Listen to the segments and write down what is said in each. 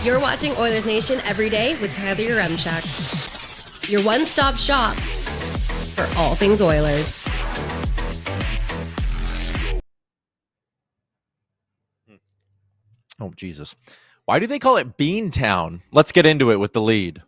You're watching Oilers Nation every day with Tyler Yaremchuk. Your one-stop shop for all things Oilers. Oh, Jesus. Why do they call it Beantown? Let's get into it with the lead.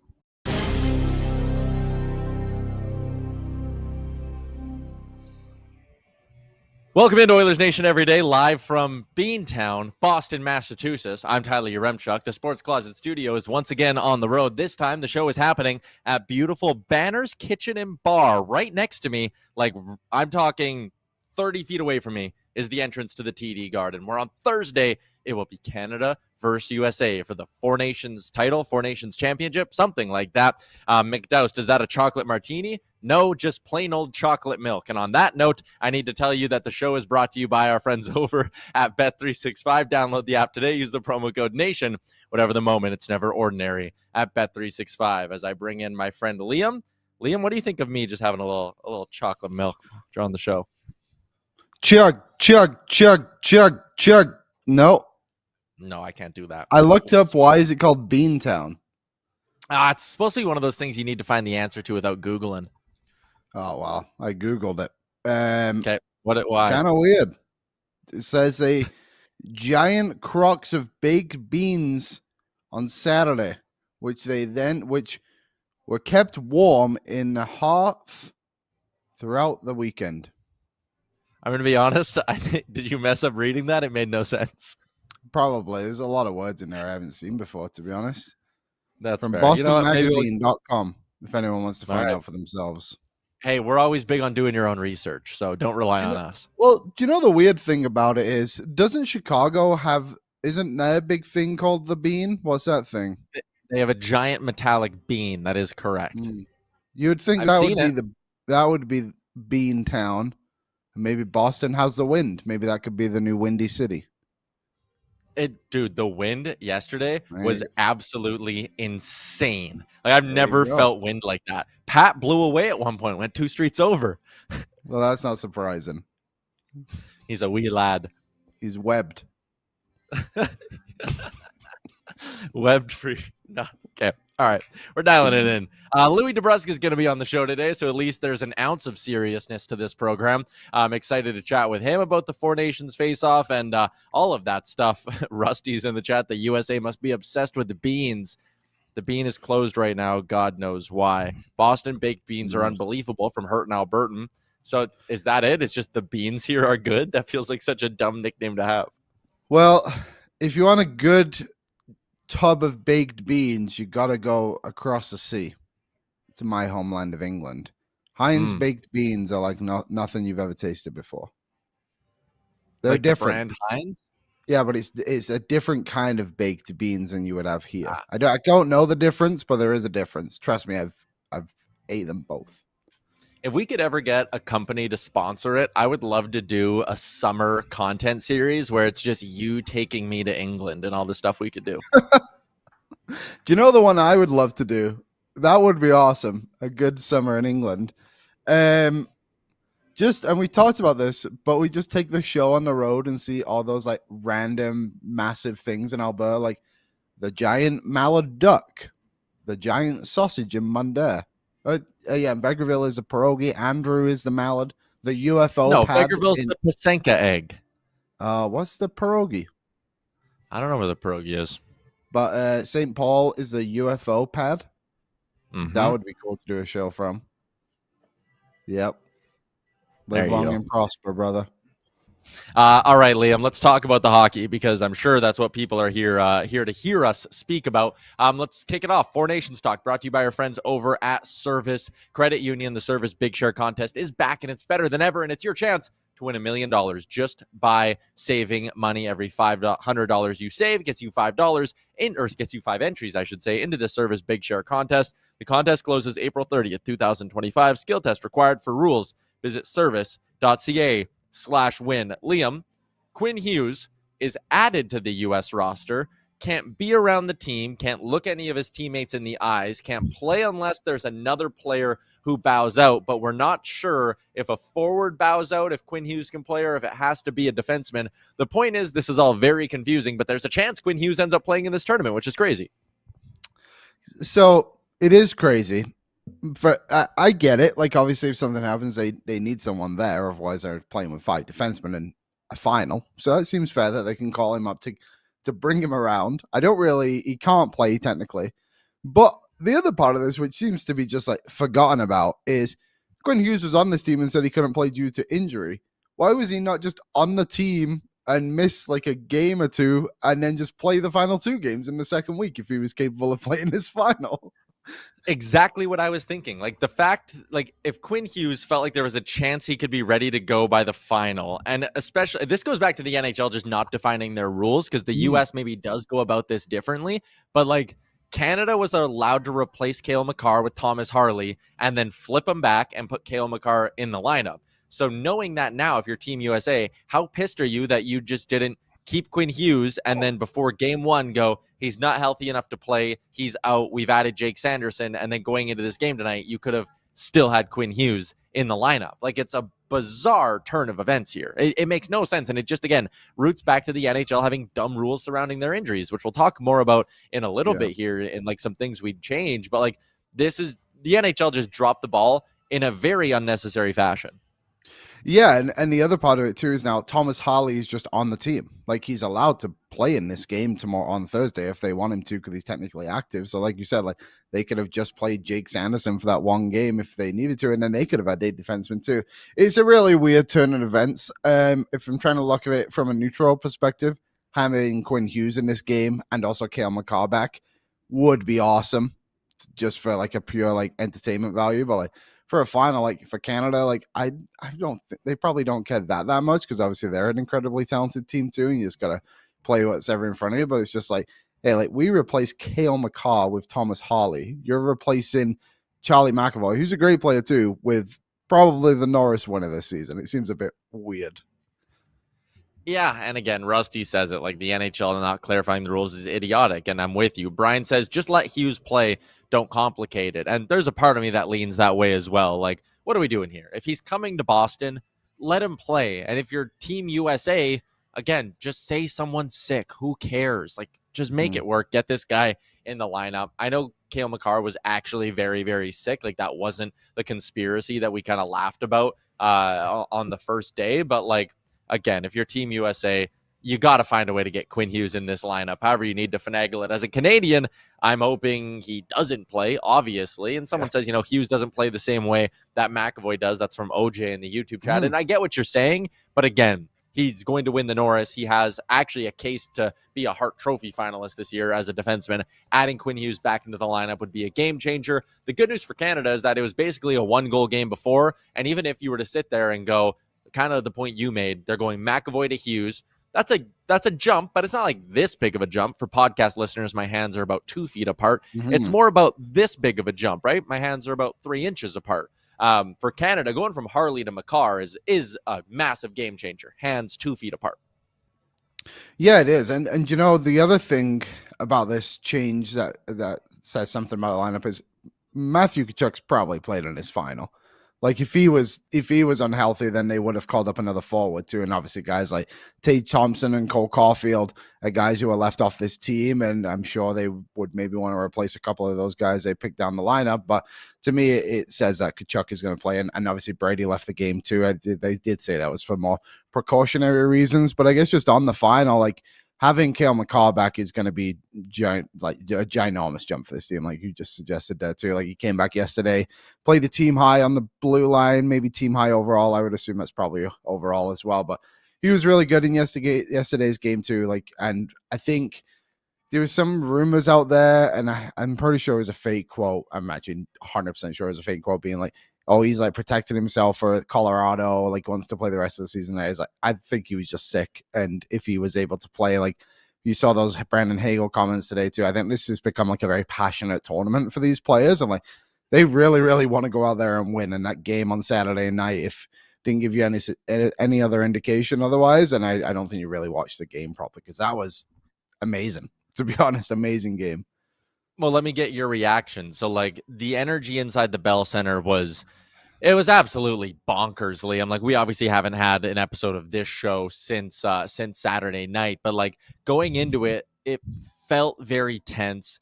Welcome into Oilers Nation every day, live from Beantown, Boston, Massachusetts. I'm Tyler Yaremchuk. The Sports Closet Studio is once again on the road. This time, the show is happening at beautiful Banner's Kitchen and Bar. Right next to me, like I'm talking 30 feet away from me, is the entrance to the TD Garden, where on Thursday, it will be Canada versus USA for the Four Nations title, Four Nations championship, something like that. McDoust, is that a chocolate martini? No, just plain old chocolate milk. And on that note, I need to tell you that the show is brought to you by our friends over at Bet365. Download the app today. Use the promo code NATION. Whatever the moment, it's never ordinary at Bet365. As I bring in my friend Liam. Liam, what do you think of me just having a little chocolate milk on the show? Chug, chug, chug, chug, chug. No, I can't do that. I looked up why is it called Beantown. It's supposed to be one of those things you need to find the answer to without Googling. Oh, well, I Googled it. Okay, why? Kind of weird. It says a giant crocks of baked beans on Saturday, which were kept warm in the hearth throughout the weekend. I'm going to be honest. Did you mess up reading that? It made no sense. Probably. There's a lot of words in there I haven't seen before, to be honest. That's from fair. BostonMagazine.com, if anyone wants to find out for themselves. Hey, we're always big on doing your own research, so don't rely on us. Well, do you know the weird thing about it is, doesn't Chicago isn't there a big thing called the Bean? What's that thing? They have a giant metallic bean. That is correct. You would think that would be Bean Town. Maybe Boston has the Wind. Maybe that could be the new Windy City. Dude, the wind yesterday was absolutely insane. Like I've never felt wind like that. Pat blew away at one point, went 2 streets over. Well, that's not surprising. He's a wee lad. He's webbed. Webbed free. No, okay. All right. We're dialing it in. Louis DeBrusk is going to be on the show today, so at least there's an ounce of seriousness to this program. I'm excited to chat with him about the Four Nations Faceoff and all of that stuff. Rusty's in the chat. The USA must be obsessed with the beans. The bean is closed right now. God knows why. Boston baked beans are unbelievable from Hurt and Albertan. So is that it? It's just the beans here are good? That feels like such a dumb nickname to have. Well, if you want a good tub of baked beans, you got to go across the sea to my homeland of England. Heinz baked beans are like nothing you've ever tasted before. They're like different. The brand Heinz? Yeah, but it's a different kind of baked beans than you would have here. I don't know the difference, but there is a difference. Trust me, I've ate them both. If we could ever get a company to sponsor it, I would love to do a summer content series where it's just you taking me to England and all the stuff we could do. Do you know the one I would love to do? That would be awesome. A good summer in England. And we talked about this, but we just take the show on the road and see all those like random massive things in Alberta, like the giant mallard duck, the giant sausage in Mundare. Yeah, Vegreville is a pierogi. Andrew is the mallard. The UFO pad. No, Vegreville's the Pasenka egg. What's the pierogi? I don't know where the pierogi is. But St. Paul is the UFO pad. That would be cool to do a show from. Yep. Live long and prosper, brother. All right, Liam, let's talk about the hockey because I'm sure that's what people are here to hear us speak about. Let's kick it off. Four Nations Talk brought to you by our friends over at Service Credit Union. The Service Big Share Contest is back and it's better than ever, and it's your chance to win $1 million just by saving money. Every $500 you save gets you $5 gets you 5 entries, I should say, into the Service Big Share Contest. The contest closes April 30th, 2025. Skill test required. For rules, visit service.ca/win. Liam, Quinn Hughes is added to the U.S. roster. can't be around the team, can't look any of his teammates in the eyes, can't play unless there's another player who bows out. But we're not sure if a forward bows out, if Quinn Hughes can play, or if it has to be a defenseman. The point is, this is all very confusing, but there's a chance Quinn Hughes ends up playing in this tournament, which is crazy. So it is crazy. I get it. Like, obviously, if something happens, they need someone there. Otherwise, they're playing with 5 defensemen in a final. So that seems fair that they can call him up to bring him around. He can't play technically. But the other part of this, which seems to be just like forgotten about, is Quinn Hughes was on this team and said he couldn't play due to injury. Why was he not just on the team and miss like a game or two and then just play the final 2 games in the second week if he was capable of playing this final? Exactly what I was thinking. Like, the fact, like, if Quinn Hughes felt like there was a chance he could be ready to go by the final, and especially this goes back to the NHL just not defining their rules, because the US maybe does go about this differently, but like Canada was allowed to replace Cale Makar with Thomas Harley and then flip him back and put Cale Makar in the lineup. So knowing that now, if you're Team USA, how pissed are you that you just didn't keep Quinn Hughes and then before game 1 go, he's not healthy enough to play, he's out, we've added Jake Sanderson, and then going into this game tonight, you could have still had Quinn Hughes in the lineup. Like, it's a bizarre turn of events here. It makes no sense, and it just, again, roots back to the NHL having dumb rules surrounding their injuries, which we'll talk more about in a little bit here, and like some things we'd change, but like, this is, the NHL just dropped the ball in a very unnecessary fashion. Yeah, and the other part of it too is now Thomas Harley is just on the team. Like, he's allowed to play in this game tomorrow on Thursday if they want him to, because he's technically active. So like you said, like, they could have just played Jake Sanderson for that one game if they needed to, and then they could have had 8 defensemen too. It's a really weird turn of events. If I'm trying to look at it from a neutral perspective, having Quinn Hughes in this game and also Cale Makar back would be awesome, just for like a pure like entertainment value. But like, for a final, like for Canada, like I don't they probably don't care that much, because obviously they're an incredibly talented team too, and you just gotta play what's ever in front of you. But it's just like, hey, like, we replaced Cale Makar with Thomas Harley. You're replacing Charlie McAvoy, who's a great player too, with probably the Norris winner this season. It seems a bit weird. Yeah, and again, Rusty says it, like, the NHL not clarifying the rules is idiotic, and I'm with you. Brian says, just let Hughes play, don't complicate it. And there's a part of me that leans that way as well. Like, what are we doing here? If he's coming to Boston, let him play. And if you're Team USA, again, just say someone's sick. Who cares? Like, just make it work. Get this guy in the lineup. I know Cale Makar was actually very, very sick. Like, that wasn't the conspiracy that we kind of laughed about on the first day, but like, again, if you're Team USA, you got to find a way to get Quinn Hughes in this lineup. However you need to finagle it. As a Canadian, I'm hoping he doesn't play, obviously. And someone says, Hughes doesn't play the same way that McAvoy does. That's from OJ in the YouTube chat. And I get what you're saying. But again, he's going to win the Norris. He has actually a case to be a Hart Trophy finalist this year as a defenseman. Adding Quinn Hughes back into the lineup would be a game changer. The good news for Canada is that it was basically a 1-goal game before. And even if you were to sit there and go, kind of the point you made, they're going McAvoy to Hughes. That's a jump, but it's not like this big of a jump. For podcast listeners, my hands are about 2 feet apart. It's more about this big of a jump, right? My hands are about 3 inches apart. For Canada, going from Harley to Makar is a massive game changer. Hands 2 feet apart. Yeah, it is. And the other thing about this change that says something about the lineup is Matthew Tkachuk's probably played in his final. Like, if he was unhealthy, then they would have called up another forward too. And obviously guys like Tate Thompson and Cole Caulfield are guys who are left off this team. And I'm sure they would maybe want to replace a couple of those guys they picked down the lineup. But to me, it says that Tkachuk is going to play. And obviously Brady left the game too. They did say that was for more precautionary reasons. But I guess just on the final, like, having Cale Makar back is going to be a ginormous jump for this team, like you just suggested there too. Like, he came back yesterday, played the team high on the blue line, maybe team high overall. I would assume that's probably overall as well. But he was really good in yesterday's game too. Like, and I think there was some rumors out there, and I'm pretty sure it was a fake quote. I'm actually 100% sure it was a fake quote, being like, oh, he's like protecting himself for Colorado, like wants to play the rest of the season. I was like, I think he was just sick. And if he was able to play, like, you saw those Brandon Hagel comments today too. I think this has become like a very passionate tournament for these players. And like, they really, really want to go out there and win. And that game on Saturday night, if didn't give you any other indication otherwise, and I don't think you really watched the game properly, because that was amazing. to be honest. Amazing game. Well, let me get your reaction. So, like, the energy inside the Bell Center it was absolutely bonkers, Liam. Like, we obviously haven't had an episode of this show since Saturday night, but like going into it, it felt very tense.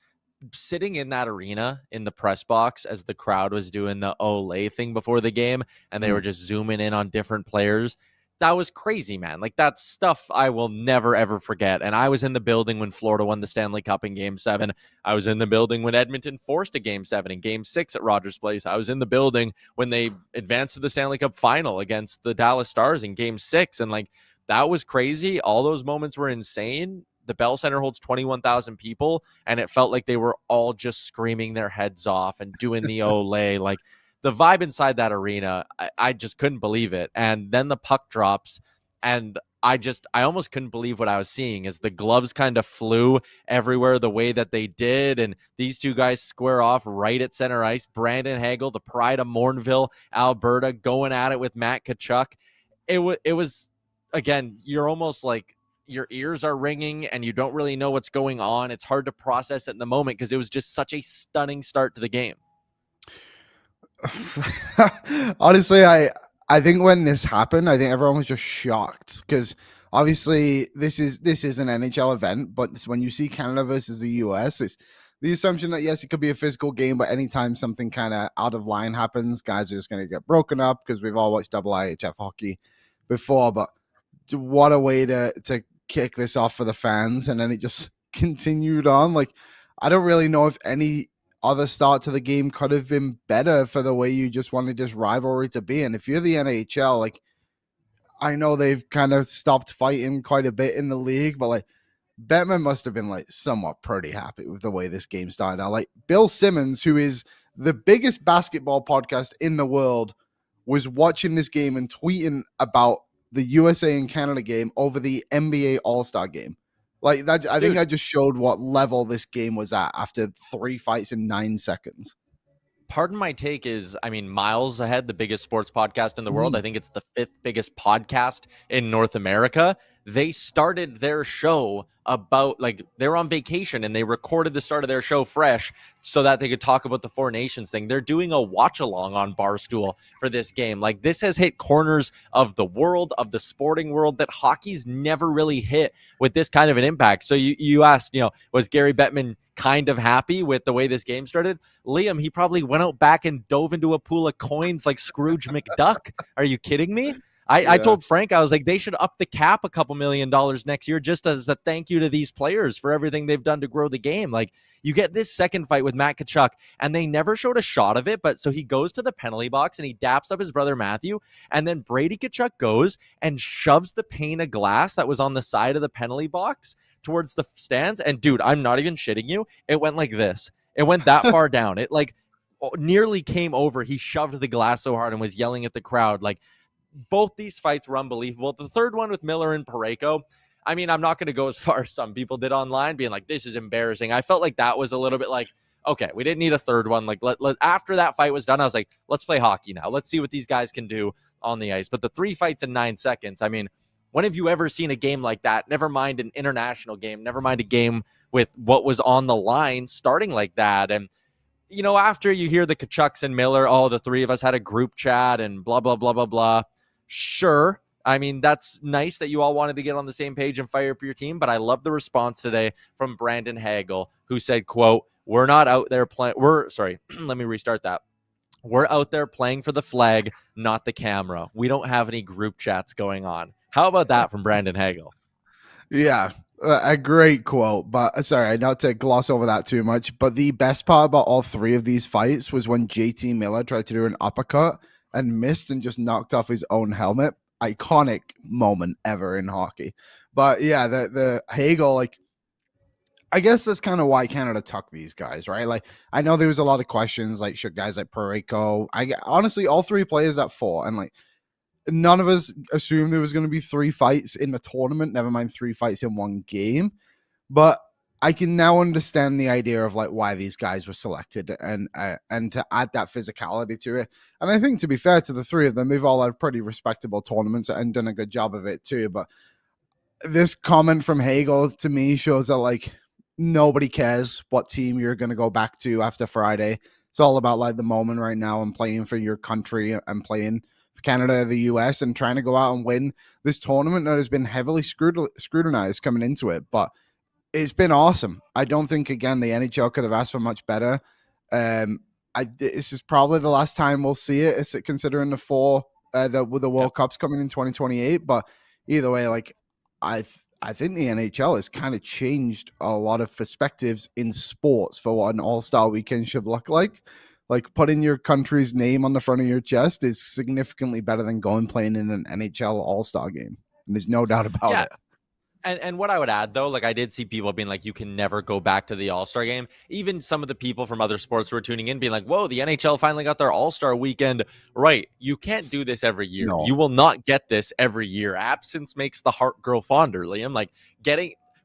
Sitting in that arena in the press box as the crowd was doing the Olay thing before the game and they were just zooming in on different players. That was crazy, man. Like, that's stuff I will never, ever forget. And I was in the building when Florida won the Stanley Cup in Game 7. I was in the building when Edmonton forced a Game 7 in Game 6 at Rogers Place. I was in the building when they advanced to the Stanley Cup final against the Dallas Stars in Game 6. And, like, that was crazy. All those moments were insane. The Bell Center holds 21,000 people, and it felt like they were all just screaming their heads off and doing the Olay. Like, the vibe inside that arena, I just couldn't believe it. And then the puck drops, and I almost couldn't believe what I was seeing as the gloves kind of flew everywhere the way that they did. And these two guys square off right at center ice. Brandon Hagel, the pride of Mornville, Alberta, going at it with Matt Tkachuk. It was, again, you're almost like, your ears are ringing and you don't really know what's going on. It's hard to process it in the moment because it was just such a stunning start to the game. Honestly, I think when this happened, I think everyone was just shocked because obviously this is an NHL event, but when you see Canada versus the US, it's the assumption that yes, it could be a physical game, but anytime something kind of out of line happens, guys are just going to get broken up because we've all watched IIHF hockey before. But what a way to kick this off for the fans, and then it just continued on. Like, I don't really know if any other start to the game could have been better for the way you just wanted this rivalry to be. And if you're the NHL, like, I know they've kind of stopped fighting quite a bit in the league, but like, Bettman must have been like somewhat pretty happy with the way this game started out. Like, Bill Simmons, who is the biggest basketball podcast in the world, was watching this game and tweeting about the USA and Canada game over the NBA All-Star game. Like, that, I think I just showed what level this game was at after 3 fights in 9 seconds. Pardon my take is, I mean, miles ahead, the biggest sports podcast in the world. I think it's the 5th biggest podcast in North America. They started their show about, like, they were on vacation and they recorded the start of their show fresh so that they could talk about the Four Nations thing. They're doing a watch along on Barstool for this game. Like, this has hit corners of the world, of the sporting world, that hockey's never really hit with this kind of an impact. So you asked, was Gary Bettman kind of happy with the way this game started? Liam, he probably went out back and dove into a pool of coins like Scrooge McDuck. Are you kidding me? I told Frank, I was like, they should up the cap $2 million next year just as a thank you to these players for everything they've done to grow the game. Like, you get this second fight with Matt Tkachuk, and they never showed a shot of it, but so he goes to the penalty box and he daps up his brother Matthew, and then Brady Tkachuk goes and shoves the pane of glass that was on the side of the penalty box towards the stands. And dude, I'm not even shitting you. It went like this. It went that far down. It like nearly came over. He shoved the glass so hard and was yelling at the crowd. Like, both these fights were unbelievable. The third one with Miller and Parayko, I mean, I'm not going to go as far as some people did online, being like, this is embarrassing. I felt like that was a little bit like, okay, we didn't need a third one. Like, after that fight was done, I was like, let's play hockey now. Let's see what these guys can do on the ice. But the 3 fights in 9 seconds, I mean, when have you ever seen a game like that? Never mind an international game. Never mind a game with what was on the line starting like that. And after you hear the Tkachuks and Miller, the 3 of us had a group chat and blah, blah, blah, blah, blah. Sure. I mean, that's nice that you all wanted to get on the same page and fire up your team, but I love the response today from Brandon Hagel, who said, quote, we're not out there playing. Let me restart that. We're out there playing for the flag, not the camera. We don't have any group chats going on. How about that from Brandon Hagel? Yeah, a great quote, but sorry, not to gloss over that too much, but the best part about all 3 of these fights was when JT Miller tried to do an uppercut and missed and just knocked off his own helmet. Iconic moment ever in hockey. But yeah, the Hagel, like, I guess that's kind of why Canada took these guys, right? Like, I know there was a lot of questions, like, should guys like Parayko, honestly, all 3 players that fought, and like, none of us assumed there was going to be 3 fights in the tournament, never mind 3 fights in one game. But I can now understand the idea of like why these guys were selected and to add that physicality to it. And I think, to be fair to the 3 of them, they've all had pretty respectable tournaments and done a good job of it too. But this comment from Hagel to me shows that, like, nobody cares what team you're going to go back to after Friday. It's all about like the moment right now and playing for your country and playing for Canada, the US, and trying to go out and win this tournament that has been heavily scrutinized coming into it. But it's been awesome. I don't think, again, the NHL could have asked for much better. This is probably the last time we'll see it, is it considering the World Cup's coming in 2028. But either way, like I think the NHL has kind of changed a lot of perspectives in sports for what an All-Star weekend should look like. Like putting your country's name on the front of your chest is significantly better than going playing in an NHL All-Star game. And there's no doubt about it. And what I would add, though, like I did see people being like, you can never go back to the All-Star game. Even some of the people from other sports who are tuning in being like, whoa, the NHL finally got their All-Star weekend. Right. You can't do this every year. No. You will not get this every year. Absence makes the heart grow fonder, Liam. Like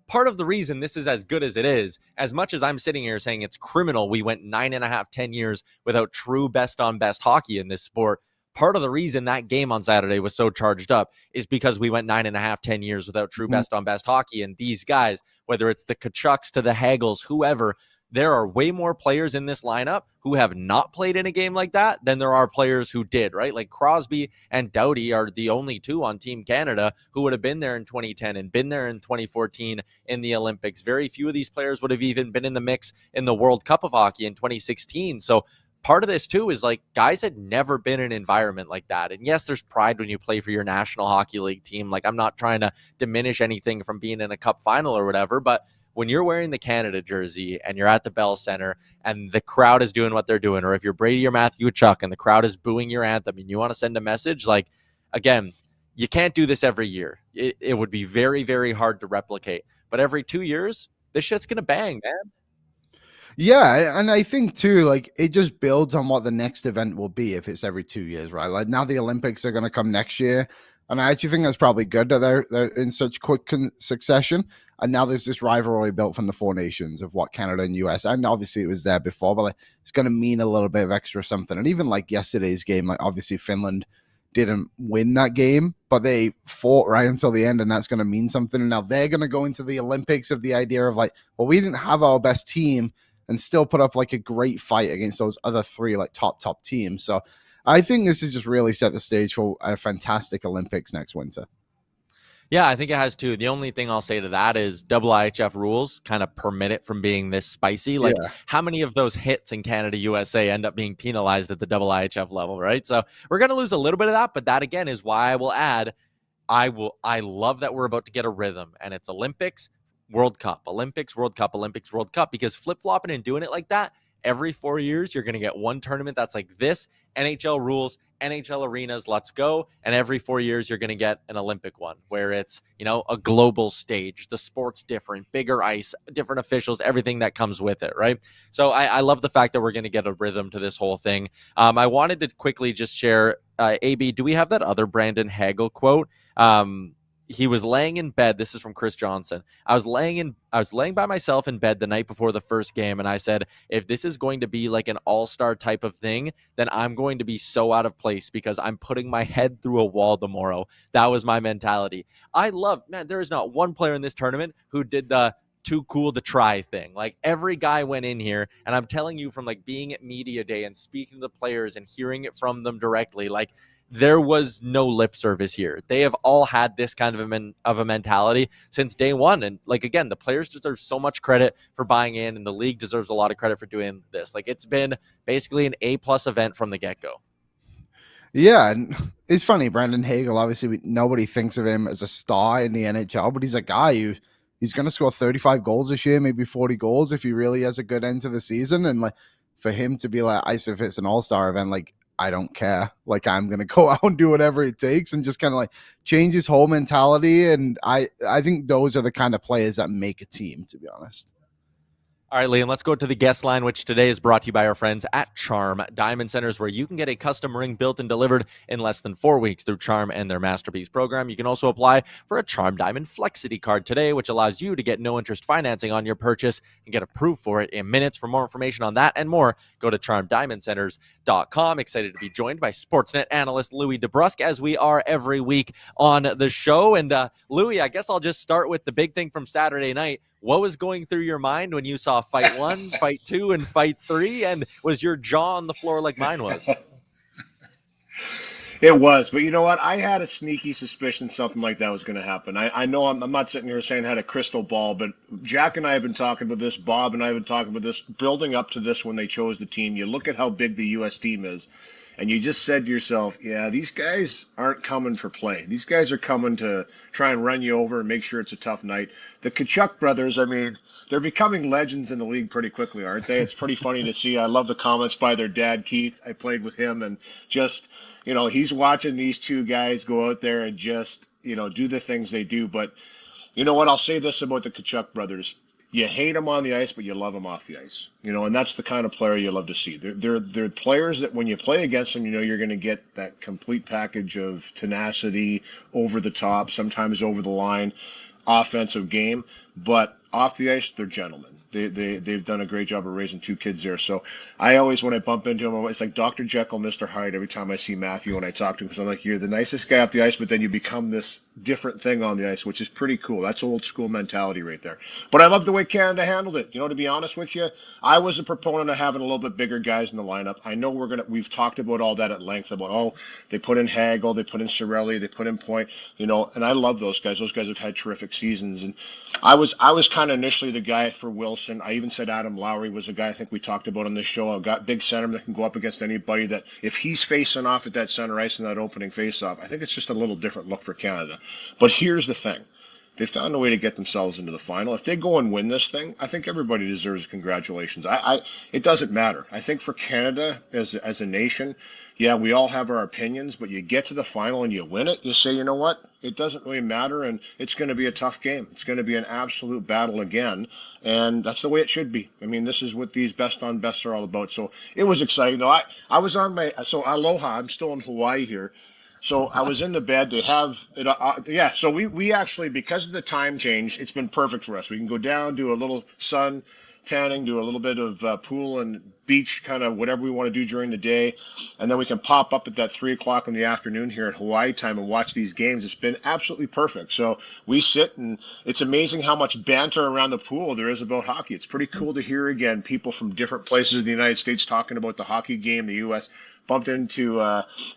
part of the reason this is as good as it is, as much as I'm sitting here saying it's criminal, we went 9.5, 10 years without true best-on-best hockey in this sport. Part of the reason that game on Saturday was so charged up is because we went 9.5, 10 years without true best-on-best hockey. And these guys, whether it's the Tkachuks to the Hagels, whoever, there are way more players in this lineup who have not played in a game like that than there are players who did, right? Like Crosby and Doughty are the only two on Team Canada who would have been there in 2010 and been there in 2014 in the Olympics. Very few of these players would have even been in the mix in the World Cup of Hockey in 2016. So part of this too is like guys had never been in an environment like that. And yes, there's pride when you play for your National Hockey League team. Like I'm not trying to diminish anything from being in a cup final or whatever, but when you're wearing the Canada jersey and you're at the Bell Center and the crowd is doing what they're doing, or if you're Brady or Matthew Tkachuk and the crowd is booing your anthem and you want to send a message, like, again, you can't do this every year. It would be very, very hard to replicate. But every 2 years, this shit's going to bang, man. Yeah, and I think too, like it just builds on what the next event will be if it's every 2 years, right? Like now the Olympics are going to come next year, and I actually think that's probably good that they're in such quick succession. And now there's this rivalry built from the four nations of what Canada and US, and obviously it was there before, but like, it's going to mean a little bit of extra something. And even like yesterday's game, like obviously Finland didn't win that game, but they fought right until the end, and that's going to mean something. And now they're going to go into the Olympics of the idea of like, well, we didn't have our best team and still put up like a great fight against those other three like top teams. So I think this has just really set the stage for a fantastic Olympics next winter. Yeah, I think it has too. The only thing I'll say to that is IIHF rules kind of permit it from being this spicy. Like how many of those hits in Canada, USA end up being penalized at the IIHF level, right? So we're going to lose a little bit of that, but that again is why I will add, I love that we're about to get a rhythm, and it's Olympics, World Cup, Olympics, World Cup, Olympics, World Cup, because flip-flopping and doing it like that, every 4 years, you're going to get one tournament that's like this, NHL rules, NHL arenas, let's go. And every 4 years, you're going to get an Olympic one where it's, a global stage, the sport's different, bigger ice, different officials, everything that comes with it, right? So I love the fact that we're going to get a rhythm to this whole thing. I wanted to quickly just share, AB, do we have that other Brandon Hagel quote? He was laying in bed. This is from Chris Johnson. I was laying by myself in bed the night before the first game, and I said, if this is going to be like an all-star type of thing, then I'm going to be so out of place because I'm putting my head through a wall tomorrow. That was my mentality. There is not one player in this tournament who did the too cool to try thing. Like every guy went in here, and I'm telling you from like being at media day and speaking to the players and hearing it from them directly, like there was no lip service here. They have all had this kind of a mentality since day one. And like, again, the players deserve so much credit for buying in, and the league deserves a lot of credit for doing this. Like it's been basically an A+ event from the get-go. Yeah, and it's funny, Brandon Hagel, obviously nobody thinks of him as a star in the NHL, but he's a guy he's going to score 35 goals this year, maybe 40 goals if he really has a good end to the season. And like for him to be like, if it's an all-star event, like I don't care. Like I'm going to go out and do whatever it takes and just kind of like change his whole mentality. And I think those are the kind of players that make a team, to be honest. All right, Liam, let's go to the guest line, which today is brought to you by our friends at Charm Diamond Centers, where you can get a custom ring built and delivered in less than 4 weeks through Charm and their Masterpiece program. You can also apply for a Charm Diamond Flexity card today, which allows you to get no interest financing on your purchase and get approved for it in minutes. For more information on that and more, go to charmdiamondcenters.com. Excited to be joined by Sportsnet analyst Louis DeBrusk, as we are every week on the show. And Louis, I guess I'll just start with the big thing from Saturday night. What was going through your mind when you saw fight 1, fight 2, and fight 3? And was your jaw on the floor like mine was? It was, but you know what? I had a sneaky suspicion something like that was going to happen. I know I'm not sitting here saying I had a crystal ball, but Jack and I have been talking about this. Bob and I have been talking about this, building up to this when they chose the team. You look at how big the U.S. team is, and you just said to yourself, yeah, these guys aren't coming for play. These guys are coming to try and run you over and make sure it's a tough night. The Tkachuk brothers, I mean, they're becoming legends in the league pretty quickly, aren't they? It's pretty funny to see. I love the comments by their dad, Keith. I played with him, and just, you know, he's watching these two guys go out there and just, you know, do the things they do. But you know what? I'll say this about the Tkachuk brothers. You hate them on the ice, but you love them off the ice. You know, and that's the kind of player you love to see. They're players that when you play against them, you know you're going to get that complete package of tenacity, over the top, sometimes over the line, offensive game. But off the ice, they're gentlemen. They've done a great job of raising two kids there. So I always, when I bump into them, it's like Dr. Jekyll, Mr. Hyde every time I see Matthew and I talk to him, because I'm like, you're the nicest guy off the ice, but then you become this different thing on the ice, which is pretty cool. That's old school mentality right there. But I love the way Canada handled it. You know, to be honest with you, I was a proponent of having a little bit bigger guys in the lineup. I know we've talked about all that at length about, oh, they put in Hagel, they put in Cirelli, they put in Point, you know, and I love those guys. Those guys have had terrific seasons. And I was kind of initially the guy for Wilson. I even said Adam Lowry was a guy I think we talked about on this show. I've got big center that can go up against anybody, that if he's facing off at that center ice in that opening faceoff, I think it's just a little different look for Canada. But here's the thing. They found a way to get themselves into the final. If they go and win this thing, I think everybody deserves congratulations. It doesn't matter. I think for Canada as a nation, yeah, we all have our opinions, but you get to the final and you win it, you say, you know what? It doesn't really matter, and it's going to be a tough game. It's going to be an absolute battle again, and that's the way it should be. I mean, this is what these best on bests are all about. So it was exciting, though. I was on so aloha, I'm still in Hawaii here. So I was in the bed. They have it. Yeah. So we actually, because of the time change, it's been perfect for us. We can go down, do a little sun tanning, do a little bit of pool and beach, kind of whatever we want to do during the day, and then we can pop up at that 3:00 in the afternoon here at Hawaii time and watch these games. It's been absolutely perfect. So we sit, and it's amazing how much banter around the pool there is about hockey. It's pretty cool to hear again people from different places in the United States talking about the hockey game, the U.S. Bumped into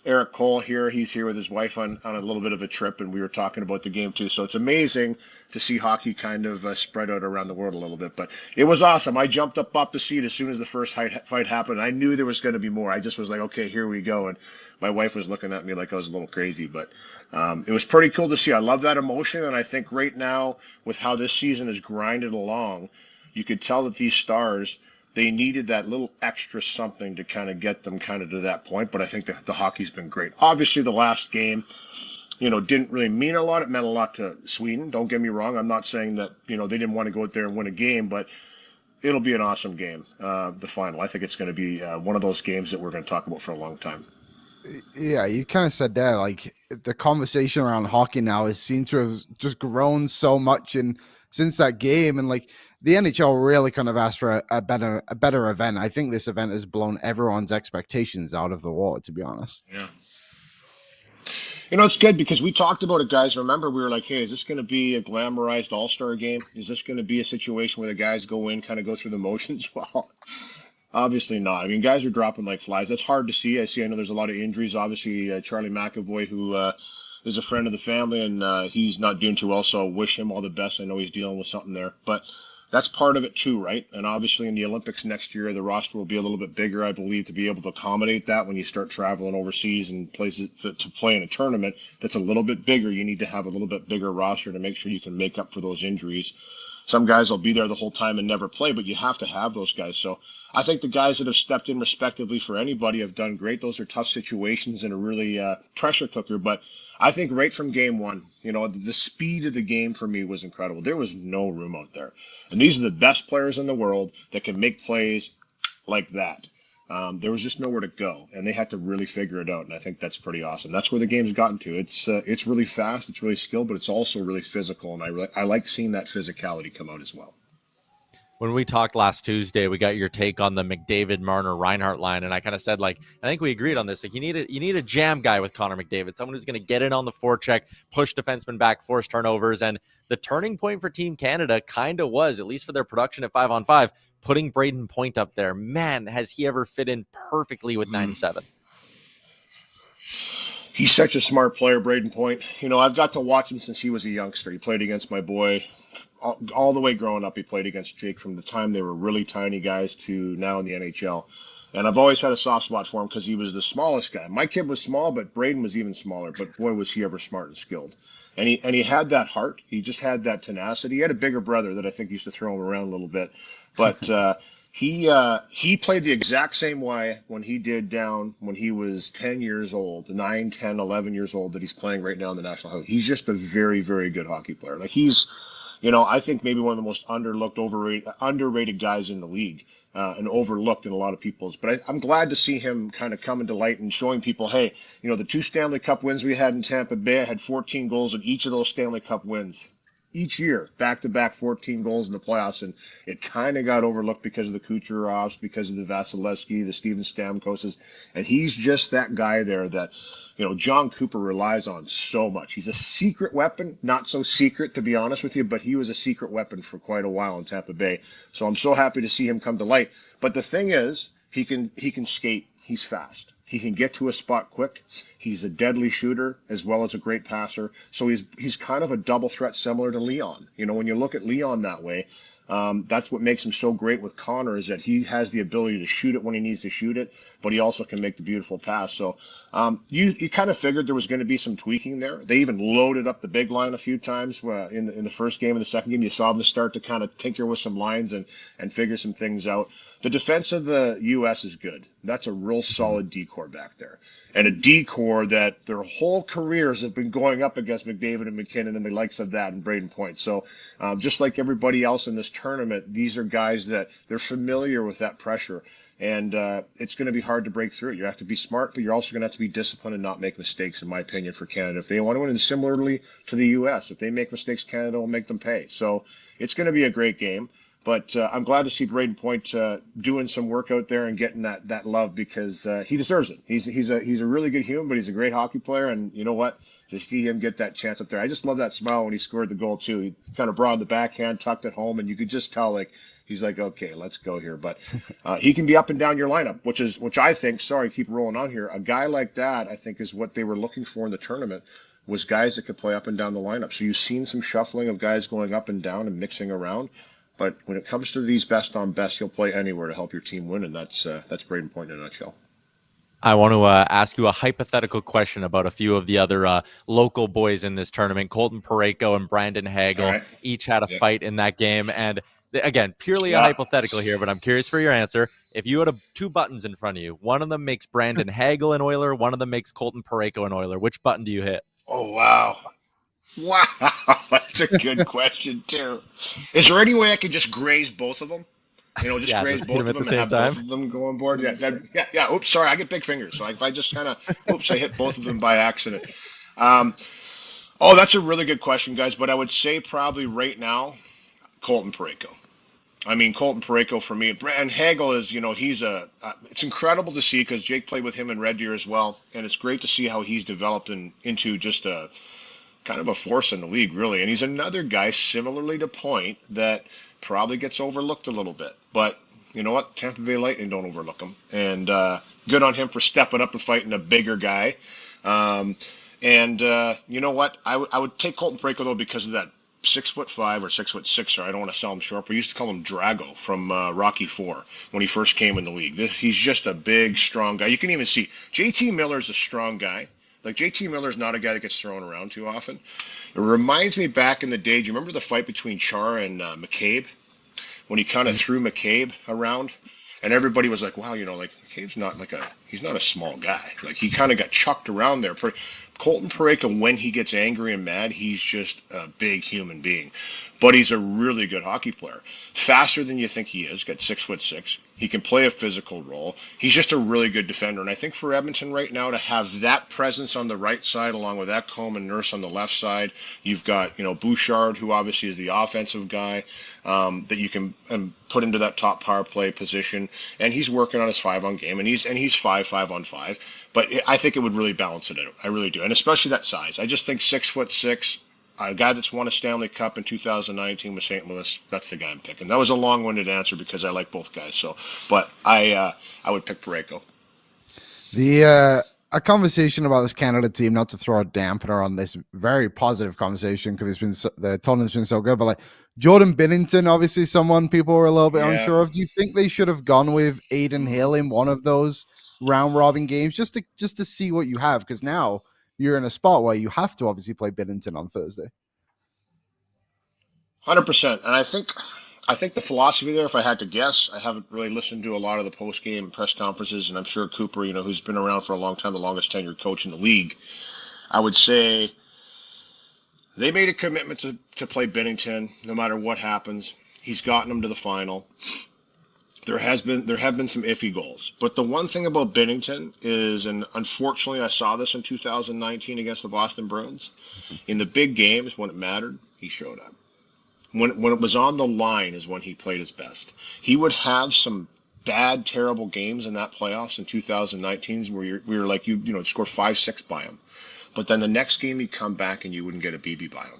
Eric Cole here. He's here with his wife on a little bit of a trip, and we were talking about the game too. So it's amazing to see hockey kind of spread out around the world a little bit. But it was awesome. I jumped up off the seat as soon as the first fight happened. I knew there was going to be more. I just was like, okay, here we go. And my wife was looking at me like I was a little crazy, but it was pretty cool to see. I love that emotion, and I think right now with how this season has grinded along, you could tell that these stars, they needed that little extra something to kind of get them kind of to that point. But I think the hockey's been great. Obviously, the last game, you know, didn't really mean a lot. It meant a lot to Sweden. Don't get me wrong. I'm not saying that, you know, they didn't want to go out there and win a game, but it'll be an awesome game, the final. I think it's going to be one of those games that we're going to talk about for a long time. Yeah, you kind of said there, like, the conversation around hockey now seems to have just grown so much since that game, and like the NHL really kind of asked for a better event. I think this event has blown everyone's expectations out of the water, to be honest. Yeah. You know, it's good because we talked about it, guys. Remember, we were like, hey, is this going to be a glamorized all-star game? Is this going to be a situation where the guys go in, kind of go through the motions? Well, obviously not. I mean, guys are dropping like flies. That's hard to see. I know there's a lot of injuries. Obviously, Charlie McAvoy, who is a friend of the family, and he's not doing too well, so I wish him all the best. I know he's dealing with something there. But that's part of it too, right? And obviously in the Olympics next year, the roster will be a little bit bigger, I believe, to be able to accommodate that. When you start traveling overseas and places to play in a tournament that's a little bit bigger, you need to have a little bit bigger roster to make sure you can make up for those injuries. Some guys will be there the whole time and never play, but you have to have those guys. So I think the guys that have stepped in respectively for anybody have done great. Those are tough situations and a really pressure cooker. But I think right from game one, you know, the speed of the game for me was incredible. There was no room out there. And these are the best players in the world that can make plays like that. There was just nowhere to go, and they had to really figure it out, and I think that's pretty awesome. That's where the game's gotten to. It's really fast, it's really skilled, but it's also really physical, and I like seeing that physicality come out as well. When we talked last Tuesday, we got your take on the McDavid, Marner, Reinhart line, and I kind of said, like, I think we agreed on this. Like, you need a jam guy with Connor McDavid, someone who's going to get in on the forecheck, push defensemen back, force turnovers, and the turning point for Team Canada kind of was, at least for their production at 5-on-5, putting Braden Point up there. Man, has he ever fit in perfectly with 97. He's such a smart player, Braden Point. I've got to watch him since he was a youngster. He played against my boy all the way growing up. He played against Jake from the time they were really tiny guys to now in the NHL. And I've always had a soft spot for him because he was the smallest guy. My kid was small, but Braden was even smaller. But boy, was he ever smart and skilled. And he had that heart. He just had that tenacity. He had a bigger brother that I think used to throw him around a little bit. But he played the exact same way when he did down when he was 10 years old, 9, 10, 11 years old that he's playing right now in the National Hockey. He's just a very, very good hockey player. Like he's, I think maybe one of the most underrated guys in the league. And overlooked in a lot of people's. But I'm glad to see him kind of coming to light and showing people, hey, the 2 Stanley Cup wins we had in Tampa Bay, I had 14 goals in each of those Stanley Cup wins. Each year, back-to-back 14 goals in the playoffs, and it kind of got overlooked because of the Kucherovs, because of the Vasilevsky, the Steven Stamkoses, and he's just that guy there that, John Cooper relies on so much. He's a secret weapon, not so secret to be honest with you, but he was a secret weapon for quite a while in Tampa Bay. So I'm so happy to see him come to light. But the thing is, he can skate. He's fast. He can get to a spot quick. He's a deadly shooter as well as a great passer. So he's kind of a double threat similar to Leon. When you look at Leon that way, that's what makes him so great with Connor is that he has the ability to shoot it when he needs to shoot it, but he also can make the beautiful pass. So you kind of figured there was going to be some tweaking there. They even loaded up the big line a few times in the first game and the second game. You saw them start to kind of tinker with some lines and figure some things out. The defense of the U.S. is good. That's a real solid D-core back there. And a D-core that their whole careers have been going up against McDavid and McKinnon and the likes of that and Braden Point. So just like everybody else in this tournament, these are guys that they're familiar with that pressure. And it's going to be hard to break through. You have to be smart, but you're also going to have to be disciplined and not make mistakes, in my opinion, for Canada. If they want to win, and similarly to the U.S., if they make mistakes, Canada will make them pay. So it's going to be a great game. But I'm glad to see Braden Point doing some work out there and getting that love because he deserves it. He's a really good human, but he's a great hockey player. And you know what? To see him get that chance up there, I just love that smile when he scored the goal too. He kind of brought the backhand, tucked it home, and you could just tell he's like, okay, let's go here. But he can be up and down your lineup, which I think. Sorry, keep rolling on here. A guy like that, I think, is what they were looking for in the tournament. Was guys that could play up and down the lineup. So you've seen some shuffling of guys going up and down and mixing around. But when it comes to these best on best, you'll play anywhere to help your team win, and that's Braden Point in a nutshell. I want to ask you a hypothetical question about a few of the other local boys in this tournament. Colton Parayko and Brandon Hagel each had a fight in that game. And again, purely a hypothetical here, but I'm curious for your answer. If you had 2 buttons in front of you, one of them makes Brandon Hagel an Oiler, one of them makes Colton Parayko an Oiler, which button do you hit? Oh, wow. Wow, that's a good question, too. Is there any way I could just graze both of them? Graze both of them and have both of them go on board? Yeah. Oops, sorry, I get big fingers. So if I just kind of, I hit both of them by accident. That's a really good question, guys. But I would say probably right now, Colton Parayko. I mean, Colton Parayko for me. And Hagel is, he's it's incredible to see because Jake played with him in Red Deer as well. And it's great to see how he's developed into just a kind of a force in the league, really. And he's another guy, similarly to Point, that probably gets overlooked a little bit. But you know what? Tampa Bay Lightning don't overlook him. And good on him for stepping up and fighting a bigger guy. You know what? I would take Colton Parayko, though, because of that 6'5" or 6'6", or I don't want to sell him short, but we used to call him Drago from Rocky IV when he first came in the league. He's just a big, strong guy. You can even see JT Miller's a strong guy. Like, JT Miller's not a guy that gets thrown around too often. It reminds me back in the day, do you remember the fight between Char and McCabe? When he kind of threw McCabe around? And everybody was like, wow, McCabe's not like He's not a small guy. Like, he kind of got chucked around there. Colton Parayko, when he gets angry and mad, he's just a big human being. But he's a really good hockey player. Faster than you think he is. Got 6'6". He can play a physical role. He's just a really good defender. And I think for Edmonton right now to have that presence on the right side, along with Ekholm and Nurse on the left side, you've got Bouchard, who obviously is the offensive guy that you can put into that top power play position. And he's working on his 5-on game, and he's 5-5-on-5. But I think it would really balance it out. I really do. And especially that size. I just think 6'6", a guy that's won a Stanley Cup in 2019 with St. Louis, that's the guy I'm picking. That was a long-winded answer because I like both guys. But I would pick Parayko. A conversation about this Canada team, not to throw a dampener on this very positive conversation because the tournament's been so good, but like Jordan Binnington, obviously someone people were a little bit unsure of. Do you think they should have gone with Aiden Hill in one of those round robin games just to see what you have? Because now you're in a spot where you have to obviously play Binnington on Thursday. 100%. And I think the philosophy there, if I had to guess, I haven't really listened to a lot of the post-game press conferences, and I'm sure Cooper, who's been around for a long time, the longest tenured coach in the league, I would say they made a commitment to play Binnington no matter what happens. He's gotten them to the final. There have been some iffy goals. But the one thing about Binnington is, and unfortunately I saw this in 2019 against the Boston Bruins, in the big games when it mattered, he showed up. When it was on the line is when he played his best. He would have some bad, terrible games in that playoffs in 2019 where we were like, score 5-6 by him. But then the next game he'd come back and you wouldn't get a BB by him.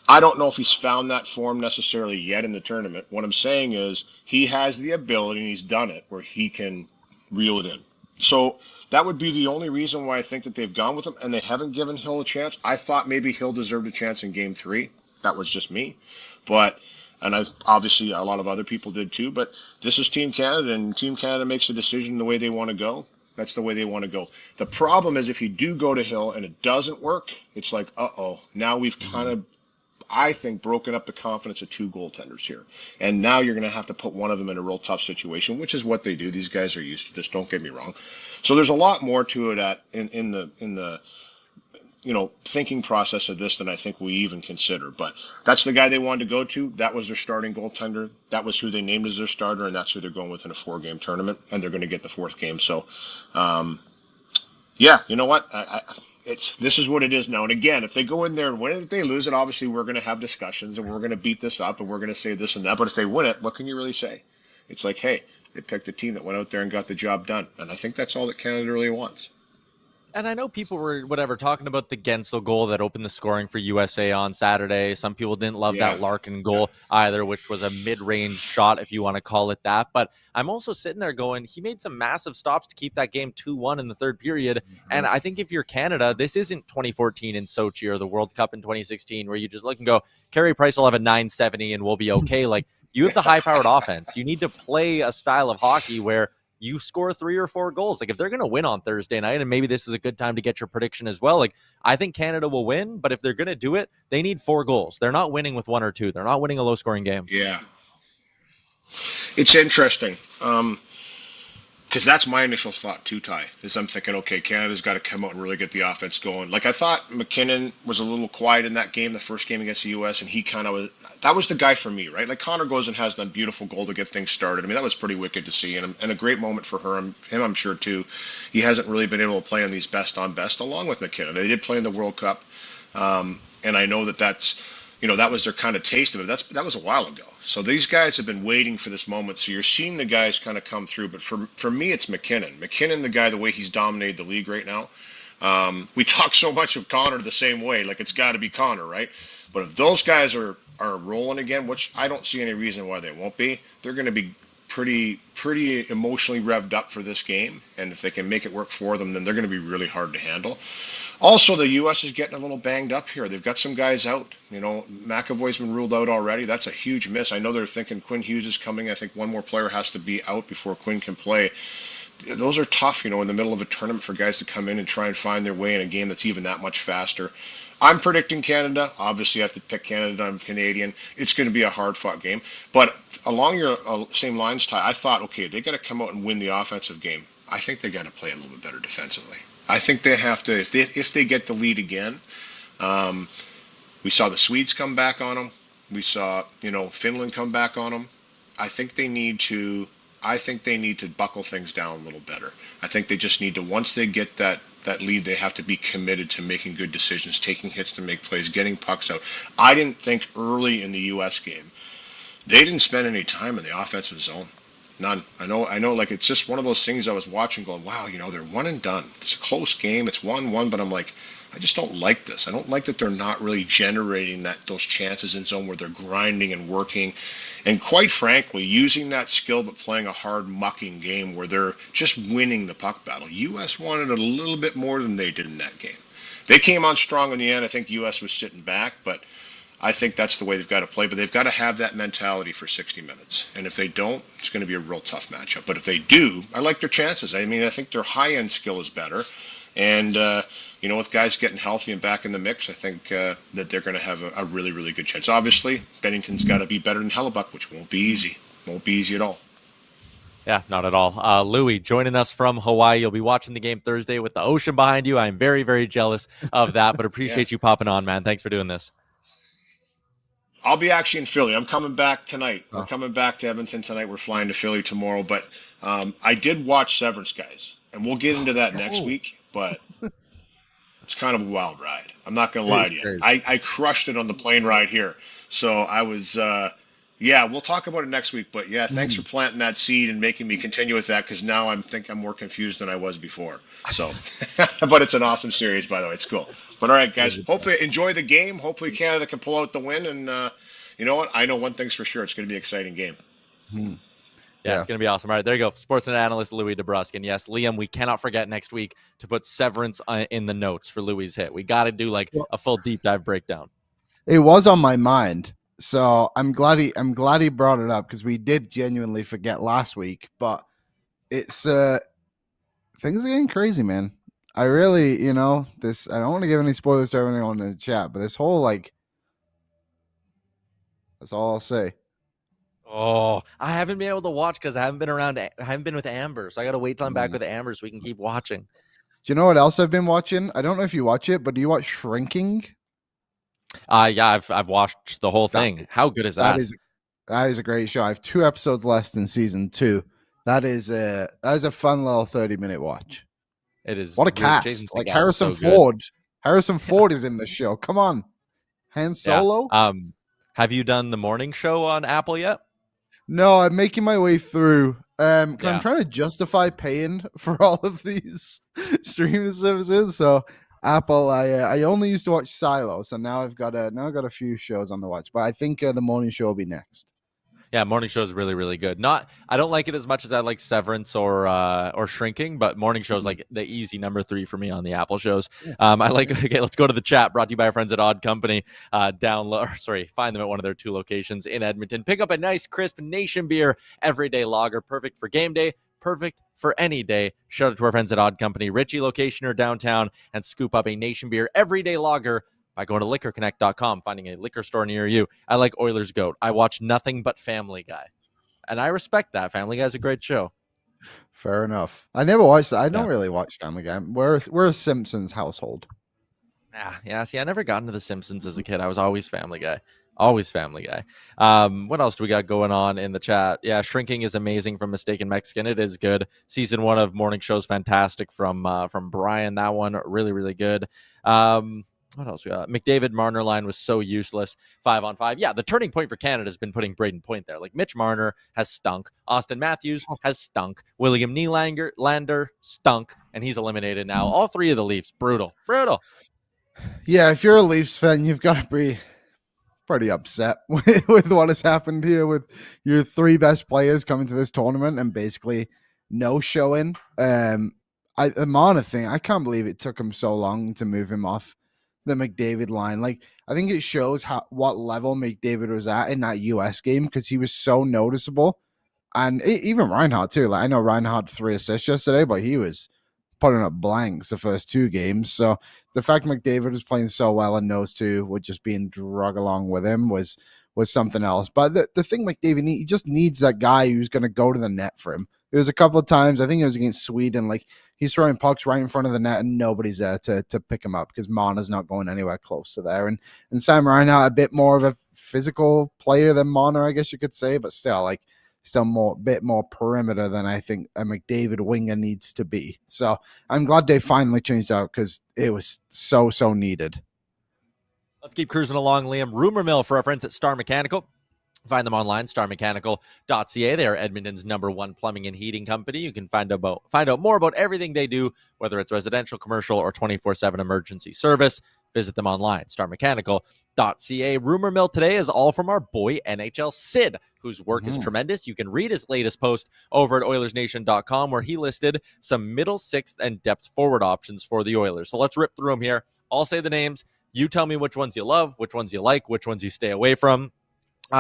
I don't know if he's found that form necessarily yet in the tournament. What I'm saying is he has the ability, and he's done it, where he can reel it in. So that would be the only reason why I think that they've gone with him, and they haven't given Hill a chance. I thought maybe Hill deserved a chance in Game 3. That was just me. And obviously a lot of other people did too, but this is Team Canada, and Team Canada makes a decision the way they want to go. That's the way they want to go. The problem is if you do go to Hill and it doesn't work, it's like, now we've kind of, I think, broken up the confidence of two goaltenders here. And now you're going to have to put one of them in a real tough situation, which is what they do. These guys are used to this, don't get me wrong. So there's a lot more to it in the thinking process of this than I think we even consider. But that's the guy they wanted to go to. That was their starting goaltender. That was who they named as their starter, and that's who they're going with in a 4-game tournament, and they're going to get the 4th game. So, you know what? This is what it is now. And again, if they go in there and win it, if they lose it, obviously we're going to have discussions and we're going to beat this up and we're going to say this and that. But if they win it, what can you really say? It's like, hey, they picked a team that went out there and got the job done. And I think that's all that Canada really wants. And I know people were talking about the Gensel goal that opened the scoring for USA on Saturday. Some people didn't love that Larkin goal either, which was a mid-range shot, if you want to call it that. But I'm also sitting there going, he made some massive stops to keep that game 2-1 in the third period. And I think if you're Canada, this isn't 2014 in Sochi or the World Cup in 2016 where you just look and go, Carey Price will have a 970 and we'll be okay. Like, you have the high-powered offense. You need to play a style of hockey where you score 3 or 4 goals. Like, if they're going to win on Thursday night, and maybe this is a good time to get your prediction as well, like, I think Canada will win, but if they're going to do it, they need 4 goals. They're not winning with 1 or 2. They're not winning a low-scoring game. Yeah. It's interesting. Because that's my initial thought too, Ty, is I'm thinking, okay, Canada's got to come out and really get the offense going. Like, I thought McKinnon was a little quiet in that game, the first game against the U.S., and he kind of was, that was the guy for me, right? Like, Connor goes and has that beautiful goal to get things started. I mean, that was pretty wicked to see, and a great moment for him, I'm sure, too. He hasn't really been able to play on these best-on-best along with McKinnon. They did play in the World Cup, and I know that's, that was their kind of taste of it. That was a while ago. So these guys have been waiting for this moment. So you're seeing the guys kind of come through. But for me, it's McKinnon. McKinnon, the guy, the way he's dominated the league right now. We talk so much of Connor the same way. Like, it's got to be Connor, right? But if those guys are rolling again, which I don't see any reason why they won't be, they're going to be pretty emotionally revved up for this game. And if they can make it work for them, then they're going to be really hard to handle. Also, the U.S. is getting a little banged up here. They've got some guys out. McAvoy's been ruled out already. That's a huge miss. I know they're thinking Quinn Hughes is coming. I think one more player has to be out before Quinn can play. Those are tough, in the middle of a tournament for guys to come in and try and find their way in a game that's even that much faster. I'm predicting Canada. Obviously, I have to pick Canada. I'm Canadian. It's going to be a hard-fought game. But along your same lines, Ty, I thought, okay, they got to come out and win the offensive game. I think they got to play a little bit better defensively. I think they have to, if they get the lead again. Um, we saw the Swedes come back on them. We saw, Finland come back on them. I think they need to. I think they need to buckle things down a little better. I think they just need to, once they get that lead, they have to be committed to making good decisions, taking hits to make plays, getting pucks out. I didn't think early in the U.S. game they didn't spend any time in the offensive zone. None. I know. Like, it's just one of those things I was watching, going, wow, they're one and done. It's a close game. It's 1-1, but I'm like, I just don't like this. I don't like that they're not really generating those chances in zone where they're grinding and working, and quite frankly, using that skill but playing a hard mucking game where they're just winning the puck battle. U.S. wanted it a little bit more than they did in that game. They came on strong in the end. I think U.S. was sitting back, but I think that's the way they've got to play, but they've got to have that mentality for 60 minutes. And if they don't, it's going to be a real tough matchup. But if they do, I like their chances. I mean, I think their high-end skill is better. And, with guys getting healthy and back in the mix, I think that they're going to have a really, really good chance. Obviously, Bennington's got to be better than Hellebuck, which won't be easy. Won't be easy at all. Yeah, not at all. Louis joining us from Hawaii. You'll be watching the game Thursday with the ocean behind you. I'm very, very jealous of that, but appreciate you popping on, man. Thanks for doing this. I'll be actually in Philly. I'm coming back tonight. We're coming back to Edmonton tonight. We're flying to Philly tomorrow. But I did watch Severance, guys, and we'll get into that next week. But it's kind of a wild ride. I'm not going to lie to you. I crushed it on the plane ride here. So I was, we'll talk about it next week. But, yeah, thanks for planting that seed and making me continue with that, because now I think I'm more confused than I was before. So, but it's an awesome series, by the way. It's cool. But all right, guys, hopefully enjoy the game. Hopefully Canada can pull out the win. And you know what? I know one thing's for sure. It's going to be an exciting game. Yeah, it's going to be awesome. All right, there you go. Sportsnet analyst Louis DeBrusk. And yes, Liam, we cannot forget next week to put Severance in the notes for Louis' hit. We got to do a full deep dive breakdown. It was on my mind. So I'm glad he brought it up, because we did genuinely forget last week. But it's things are getting crazy, man. I really, this. I don't want to give any spoilers to everyone in the chat, but this whole that's all I'll say. Oh, I haven't been able to watch because I haven't been with Amber, so I got to wait till I'm back with Amber so we can keep watching. Do you know what else I've been watching? I don't know if you watch it, but do you watch Shrinking? Yeah, I've watched the whole thing. How good is that? That is a great show. I have 2 episodes left in season 2. That is a fun little 30-minute watch. It is. What a cast! Like Harrison Ford. Harrison Ford is in the show. Come on, Han Solo. Yeah. Have you done the morning show on Apple yet? No, I'm making my way through. I'm trying to justify paying for all of these streaming services. So Apple, I only used to watch Silo, so now I've got a few shows on the watch. But I think the morning show will be next. Yeah, morning show is really, really good. I don't like it as much as I like Severance or Shrinking, but morning show is like the easy number 3 for me on the Apple shows. Okay, let's go to the chat. Brought to you by our friends at Odd Company. Find them at one of their 2 locations in Edmonton. Pick up a nice, crisp Nation beer, everyday lager, perfect for game day, perfect for any day. Shout out to our friends at Odd Company, Ritchie location or downtown, and scoop up a Nation beer everyday lager by going to liquorconnect.com, finding a liquor store near you. I like Oilers Goat. I watch nothing but Family Guy, and I respect that. Family Guy is a great show. Fair enough. I never watched that. I don't really watch Family Guy. We're a Simpsons household. Yeah. See, I never got into The Simpsons as a kid. I was always Family Guy. Always Family Guy. What else do we got going on in the chat? Yeah, Shrinking is amazing from Mistaken Mexican. It is good. Season 1 of Morning Show's fantastic from Brian. That one really, really good. What else we got? McDavid Marner line was so useless. 5-on-5. Yeah, the turning point for Canada has been putting Braden Point there. Like, Mitch Marner has stunk. Austin Matthews has stunk. William Nylander stunk, and he's eliminated now. All 3 of the Leafs. Brutal. Yeah, if you're a Leafs fan, you've got to be pretty upset with what has happened here with your 3 best players coming to this tournament and basically no showing. The Marner thing, I can't believe it took him so long to move him off the McDavid line. Like, I think it shows what level McDavid was at in that US game, because he was so noticeable. And even Reinhardt too. Like, I know Reinhardt 3 assists yesterday, but he was putting up blanks the first 2 games. So the fact McDavid was playing so well and those 2 were just being drug along with him was something else. But the thing McDavid he just needs that guy who's going to go to the net for him. It was a couple of times. I think it was against Sweden. Like he's throwing pucks right in front of the net, and nobody's there to pick him up because Mana's not going anywhere close to there. And Sam Reinhart, a bit more of a physical player than Mana, I guess you could say, but still bit more perimeter than I think a McDavid winger needs to be. So I'm glad they finally changed out because it was so needed. Let's keep cruising along, Liam. Rumor mill for our friends at Star Mechanical. Find them online, starmechanical.ca. They are Edmonton's #1 plumbing and heating company. You can find out more about everything they do, whether it's residential, commercial, or 24/7 emergency service. Visit them online, starmechanical.ca. Rumor mill today is all from our boy NHL Sid, whose work is tremendous. You can read his latest post over at Oilersnation.com, where he listed some middle, sixth, and depth forward options for the Oilers. So let's rip through them here. I'll say the names. You tell me which ones you love, which ones you like, which ones you stay away from.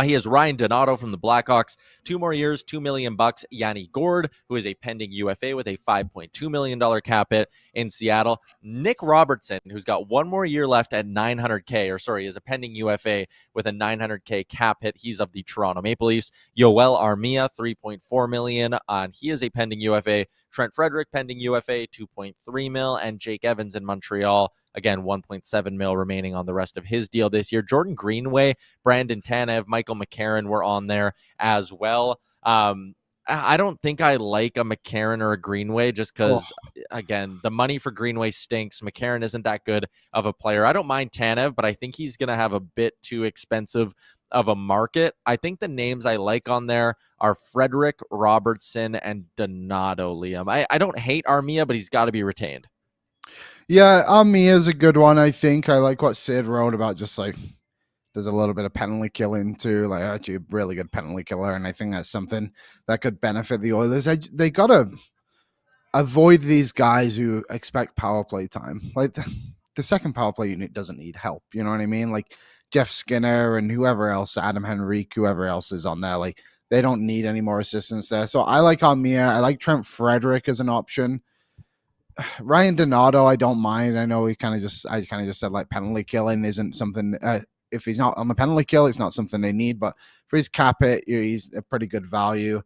He has Ryan Donato from the Blackhawks, 2 more years, $2 million. Yanni Gourde, who is a pending UFA with a $5.2 million cap hit in Seattle. Nick Robertson, who's got 1 more year left at $900K, is a pending UFA with a $900K cap hit. He's of the Toronto Maple Leafs. Yoel Armia, $3.4 million, and he is a pending UFA. Trent Frederick, pending UFA, $2.3 million, and Jake Evans in Montreal. Again, $1.7 million remaining on the rest of his deal this year. Jordan Greenway, Brandon Tanev, Michael McCarron were on there as well. I don't think I like a McCarron or a Greenway just because, again, the money for Greenway stinks. McCarron isn't that good of a player. I don't mind Tanev, but I think he's going to have a bit too expensive of a market. I think the names I like on there are Frederick, Robertson, and Donato, Liam. I don't hate Armia, but he's got to be retained. Yeah, Armia is a good one, I think. I like what Sid wrote about just like there's a little bit of penalty killing too, like actually a really good penalty killer, and I think that's something that could benefit the Oilers. They got to avoid these guys who expect power play time. Like the second power play unit doesn't need help, you know what I mean? Like Jeff Skinner and whoever else, Adam Henrique, whoever else is on there, like they don't need any more assistance there. So I like Armia. I like Trent Frederick as an option. Ryan Donato, I don't mind. I know I kind of just said like penalty killing isn't something. If he's not on the penalty kill, it's not something they need. But for his cap hit, he's a pretty good value.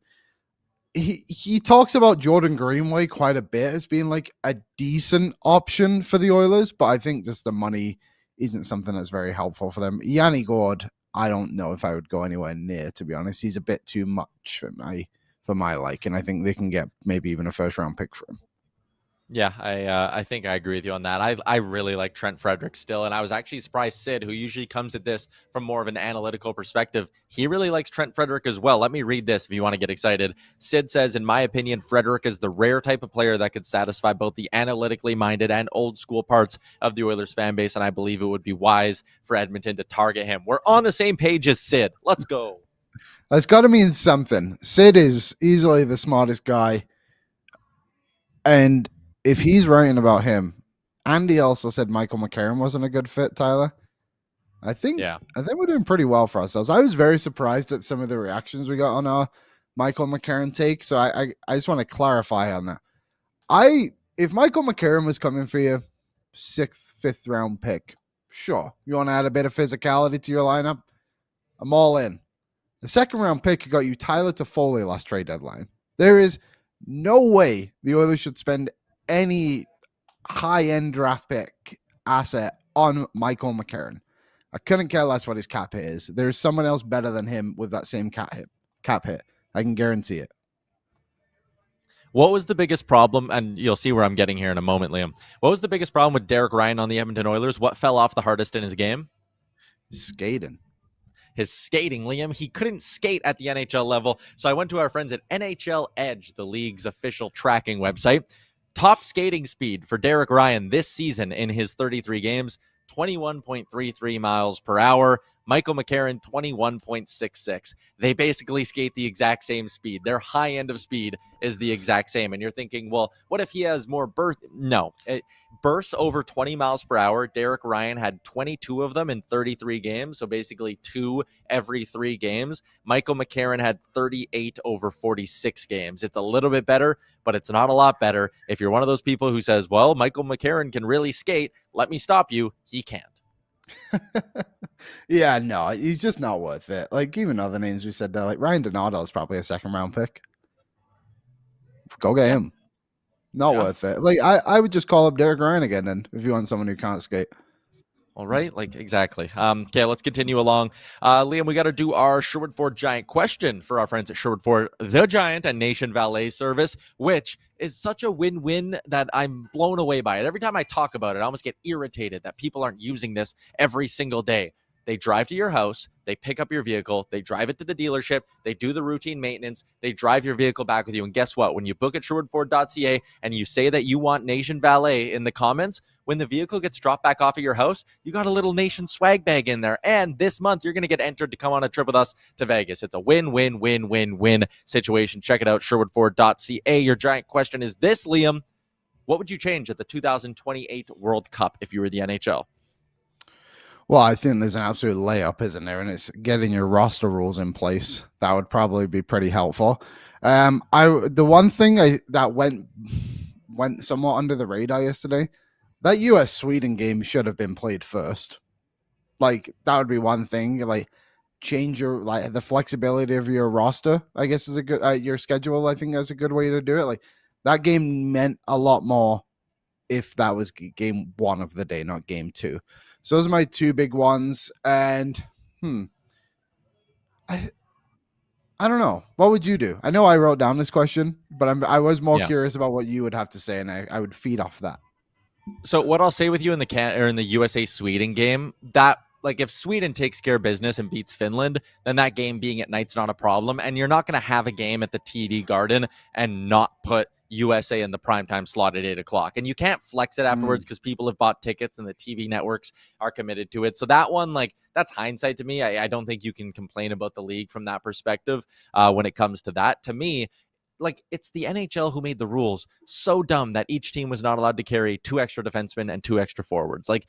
He talks about Jordan Greenway quite a bit as being like a decent option for the Oilers, but I think just the money isn't something that's very helpful for them. Yanni Gourde, I don't know if I would go anywhere near, to be honest. He's a bit too much for my liking. I think they can get maybe even a first round pick for him. Yeah, I think I agree with you on that. I really like Trent Frederick still, and I was actually surprised Sid, who usually comes at this from more of an analytical perspective, he really likes Trent Frederick as well. Let me read this if you want to get excited. Sid says, in my opinion, Frederick is the rare type of player that could satisfy both the analytically minded and old school parts of the Oilers fan base, and I believe it would be wise for Edmonton to target him. We're on the same page as Sid. Let's go. That's got to mean something. Sid is easily the smartest guy, and if he's writing about him, Andy also said Michael McCarron wasn't a good fit, Tyler. I think we're doing pretty well for ourselves. I was very surprised at some of the reactions we got on our Michael McCarron take. So I just want to clarify on that. If Michael McCarron was coming for you, 6th, 5th round pick, sure. You want to add a bit of physicality to your lineup? I'm all in. The 2nd round pick got you Tyler Toffoli last trade deadline. There is no way the Oilers should spend any high-end draft pick asset on Michael McCarron. I couldn't care less what his cap hit is. There's someone else better than him with that same cap hit. I can guarantee it. What was the biggest problem? And you'll see where I'm getting here in a moment, Liam. What was the biggest problem with Derek Ryan on the Edmonton Oilers? What fell off the hardest in his game? Skating. His skating, Liam. He couldn't skate at the NHL level. So I went to our friends at NHL Edge, the league's official tracking website. Top skating speed for Derek Ryan this season in his 33 games, 21.33 miles per hour. Michael McCarron, 21.66. They basically skate the exact same speed. Their high end of speed is the exact same. And you're thinking, well, what if he has more burst? No. Bursts over 20 miles per hour. Derek Ryan had 22 of them in 33 games, so basically 2 every 3 games. Michael McCarron had 38 over 46 games. It's a little bit better, but it's not a lot better. If you're one of those people who says, well, Michael McCarron can really skate, let me stop you. He can't. Yeah, no, he's just not worth it. Like, even other names we said there, like Ryan Donato is probably a 2nd round pick. Go get Yeah. him. Not Yeah. worth it. Like I would just call up Derek Ryan again then if you want someone who can't skate. All right, like exactly. Okay, let's continue along. Liam, we got to do our Sherwood Ford Giant question for our friends at Sherwood Ford, the Giant and Nation Valet Service, which is such a win-win that I'm blown away by it. Every time I talk about it, I almost get irritated that people aren't using this every single day. They drive to your house, they pick up your vehicle, they drive it to the dealership, they do the routine maintenance, they drive your vehicle back with you. And guess what? When you book at SherwoodFord.ca and you say that you want Nation Valet in the comments, when the vehicle gets dropped back off at your house, you got a little Nation swag bag in there. And this month, you're going to get entered to come on a trip with us to Vegas. It's a win-win-win-win-win situation. Check it out, SherwoodFord.ca. Your giant question is this, Liam. What would you change at the 2028 World Cup if you were the NHL? Well, I think there's an absolute layup, isn't there? And it's getting your roster rules in place. That would probably be pretty helpful. The one thing that went somewhat under the radar yesterday, that US Sweden game should have been played first. Like that would be one thing. Like change your the flexibility of your roster. I guess is a good your schedule. I think that's a good way to do it. Like that game meant a lot more if that was game one of the day, not game two. So those are my two big ones. And I don't know. What would you do? I know I wrote down this question, but I was more curious about what you would have to say, and I would feed off that. So what I'll say with you in the USA Sweden game, that like if Sweden takes care of business and beats Finland, then that game being at night's not a problem, and you're not going to have a game at the TD Garden and not put USA in the primetime slot at 8:00, and you can't flex it afterwards because people have bought tickets and the TV networks are committed to it. So that one, like that's hindsight to me. I don't think you can complain about the league from that perspective when it comes to that. To me, like it's the NHL who made the rules so dumb that each team was not allowed to carry 2 extra defensemen and 2 extra forwards. Like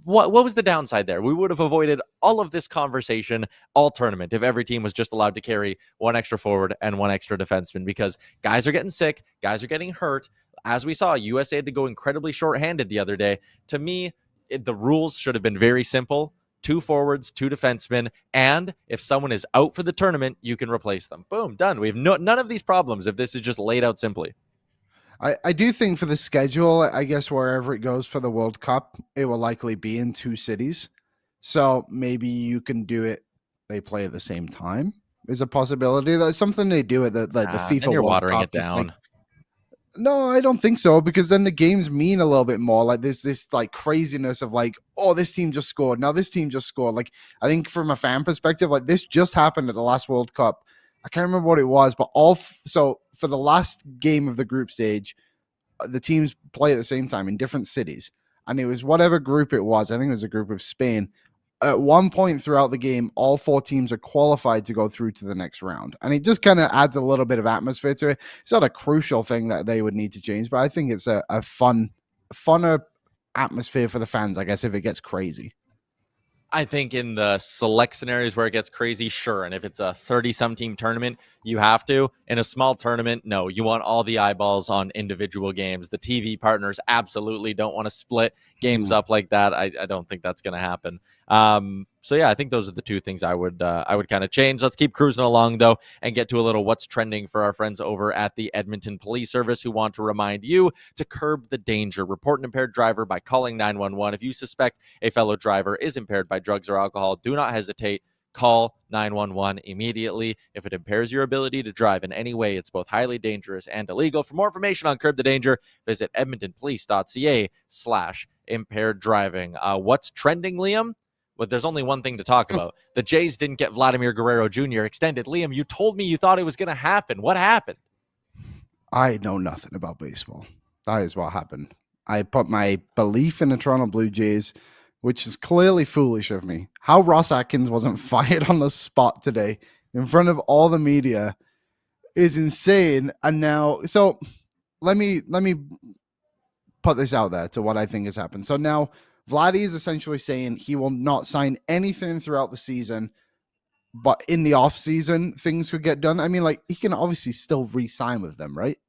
what was the downside there? We would have avoided all of this conversation all tournament if every team was just allowed to carry 1 extra forward and 1 extra defenseman, because guys are getting sick, guys are getting hurt. As we saw, USA had to go incredibly shorthanded the other day. To me, the rules should have been very simple. 2 forwards, 2 defensemen, and if someone is out for the tournament, you can replace them. Boom, done. We have none of these problems if this is just laid out simply. I do think for the schedule, I guess wherever it goes for the World Cup, it will likely be in 2 cities. So maybe you can do it. They play at the same time is a possibility. That's something they do at the FIFA and you're World watering Cup. it down. No, I don't think so, because then the games mean a little bit more. Like there's this like craziness of like, oh, this team just scored. Now this team just scored. Like I think from a fan perspective, like this just happened at the last World Cup. I can't remember what it was, but so for the last game of the group stage, the teams play at the same time in different cities, and it was whatever group it was. I think it was a group of Spain. At one point throughout the game, all 4 teams are qualified to go through to the next round, and it just kind of adds a little bit of atmosphere to it. It's not a crucial thing that they would need to change, but I think it's a funner atmosphere for the fans, I guess, if it gets crazy. I think in the select scenarios where it gets crazy, sure. And if it's a 30-some team tournament, you have to. In a small tournament, no. You want all the eyeballs on individual games. The TV partners absolutely don't want to split games up like that. I don't think that's going to happen. So yeah, I think those are the 2 things I would kind of change. Let's keep cruising along though and get to a little what's trending for our friends over at the Edmonton Police Service, who want to remind you to curb the danger. Report an impaired driver by calling 911. If you suspect a fellow driver is impaired by drugs or alcohol, do not hesitate. Call 911 immediately. If it impairs your ability to drive in any way, it's both highly dangerous and illegal. For more information on Curb the Danger, visit edmontonpolice.ca/impaired driving. What's trending, Liam? Well, there's only one thing to talk about. The Jays didn't get Vladimir Guerrero Jr. extended. Liam, you told me you thought it was going to happen. What happened? I know nothing about baseball. That is what happened. I put my belief in the Toronto Blue Jays, which is clearly foolish of me. How Ross Atkins wasn't fired on the spot today in front of all the media is insane. And now, so let me put this out there to what I think has happened. So now Vladdy is essentially saying he will not sign anything throughout the season, but in the off season, things could get done. I mean, like he can obviously still re-sign with them, right?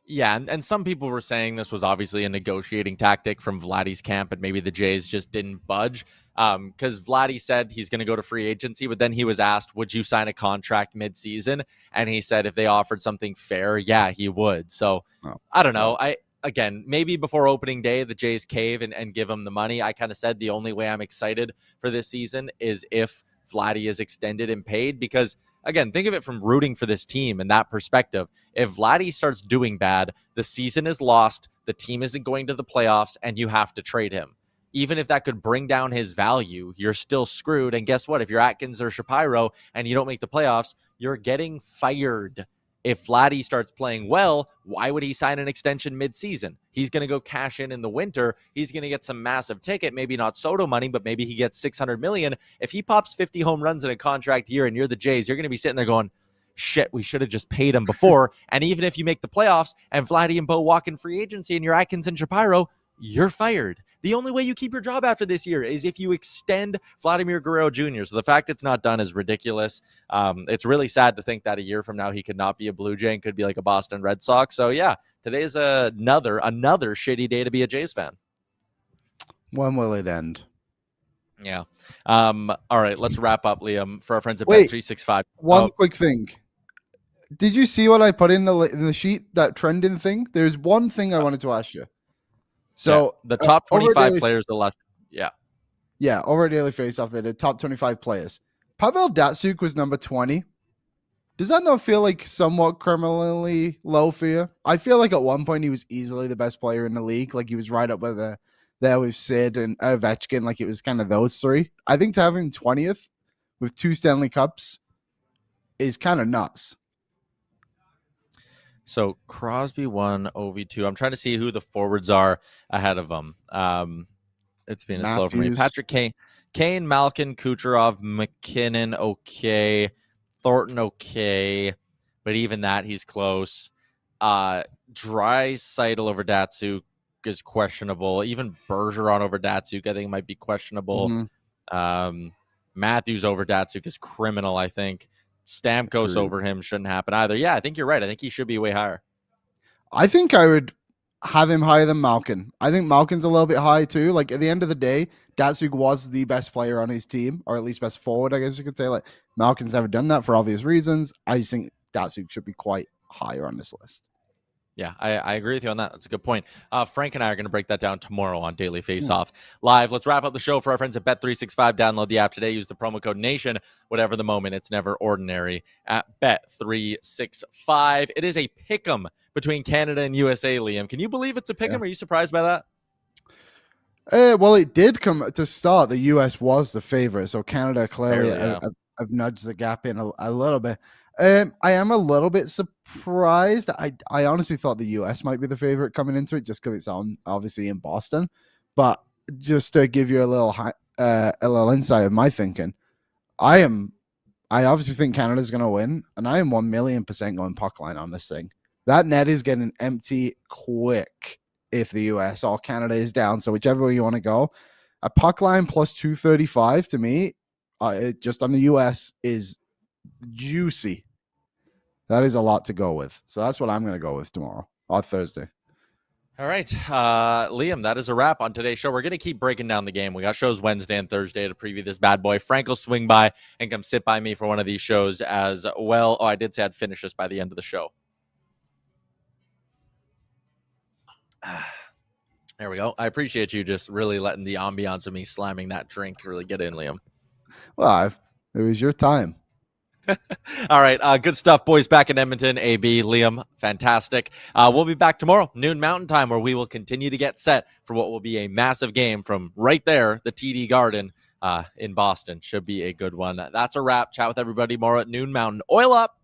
Yeah, and some people were saying this was obviously a negotiating tactic from Vladdy's camp, and maybe the Jays just didn't budge. Because Vladdy said he's going to go to free agency, but then he was asked, "Would you sign a contract mid-season?" And he said if they offered something fair, yeah, he would. So Oh, I don't know. well, Again, maybe before opening day, the Jays cave and give him the money. I kind of said the only way I'm excited for this season is if Vladdy is extended and paid, because again, think of it from rooting for this team in that perspective. If Vladdy starts doing bad, the season is lost, the team isn't going to the playoffs, and you have to trade him. Even if that could bring down his value, you're still screwed. And guess what? If you're Atkins or Shapiro and you don't make the playoffs, you're getting fired. If Vladdy starts playing well, why would he sign an extension mid-season? He's going to go cash in the winter. He's going to get some massive ticket, maybe not Soto money, but maybe he gets $600 million. If he pops 50 home runs in a contract year and you're the Jays, you're going to be sitting there going, shit, we should have just paid him before. And even if you make the playoffs and Vladdy and Bo walk in free agency and you're Atkins and Shapiro, you're fired. The only way you keep your job after this year is if you extend Vladimir Guerrero Jr. So the fact it's not done is ridiculous. It's really sad to think that a year from now he could not be a Blue Jay and could be like a Boston Red Sox. So yeah, today is another shitty day to be a Jays fan. when will it end? Yeah. All right, let's wrap up, Liam, for our friends at Wait, Bet365. One quick thing. Did you see what I put in the sheet, that trending thing? There's one thing I wanted to ask you. So the top over 25 players the last over at Daily Faceoff, they did top 25 players. Pavel Datsyuk was number 20. Does that not feel like somewhat criminally low for you? I feel like at one point he was easily the best player in the league. Like he was right up there with Sid and Ovechkin. Like it was kind of those three. I think to have him 20th with 2 Stanley Cups is kind of nuts. So Crosby 1, Ovi 2. I'm trying to see who the forwards are ahead of them. It's been slow for me. Matthews. Patrick Kane, Malkin, Kucherov, McKinnon, okay. Thornton, okay. But even that, he's close. Draisaitl over Datsuk is questionable. Even Bergeron over Datsuk, I think, might be questionable. Mhm. Matthews over Datsuk is criminal, I think. Stamkos True. over him shouldn't happen either. Yeah, I think you're right. I think he should be way higher. I think I would have him higher than Malkin. I think Malkin's a little bit high too. Like at the end of the day, Datsuk was the best player on his team, or at least best forward, I guess you could say. Like Malkin's never done that for obvious reasons. I just think Datsuk should be quite higher on this list. Yeah, I agree with you on that. That's a good point. Frank and I are going to break that down tomorrow on Daily Faceoff Live. Let's wrap up the show for our friends at Bet365. Download the app today. Use the promo code NATION. Whatever the moment, it's never ordinary at Bet365. It is a pick'em between Canada and USA, Liam. Can you believe it's a pick'em? Are you surprised by that? Well, it did come to start. The US was the favorite, so Canada clearly Barely, yeah. have nudged the gap in a little bit. I am a little bit surprised. I honestly thought the US might be the favorite coming into it, just because it's obviously in Boston. But just to give you a little insight of my thinking, I obviously think Canada's going to win, and I am 1,000,000% going puck line on this thing. That net is getting empty quick if the US or Canada is down. So whichever way you want to go, a puck line plus 235 to me, just on the US is juicy. That is a lot to go with. So that's what I'm going to go with tomorrow or Thursday. All right, Liam, that is a wrap on today's show. We're going to keep breaking down the game. We got shows Wednesday and Thursday to preview this bad boy. Frank will swing by and come sit by me for one of these shows as well. Oh, I did say I'd finish this by the end of the show. There we go. I appreciate you just really letting the ambiance of me slamming that drink really get in, Liam. Well, it was your time. All right. Good stuff, boys. Back in Edmonton. AB, Liam, fantastic. We'll be back tomorrow, noon Mountain Time, where we will continue to get set for what will be a massive game from right there, the TD Garden in Boston. Should be a good one. That's a wrap. Chat with everybody tomorrow at noon Mountain. Oil up.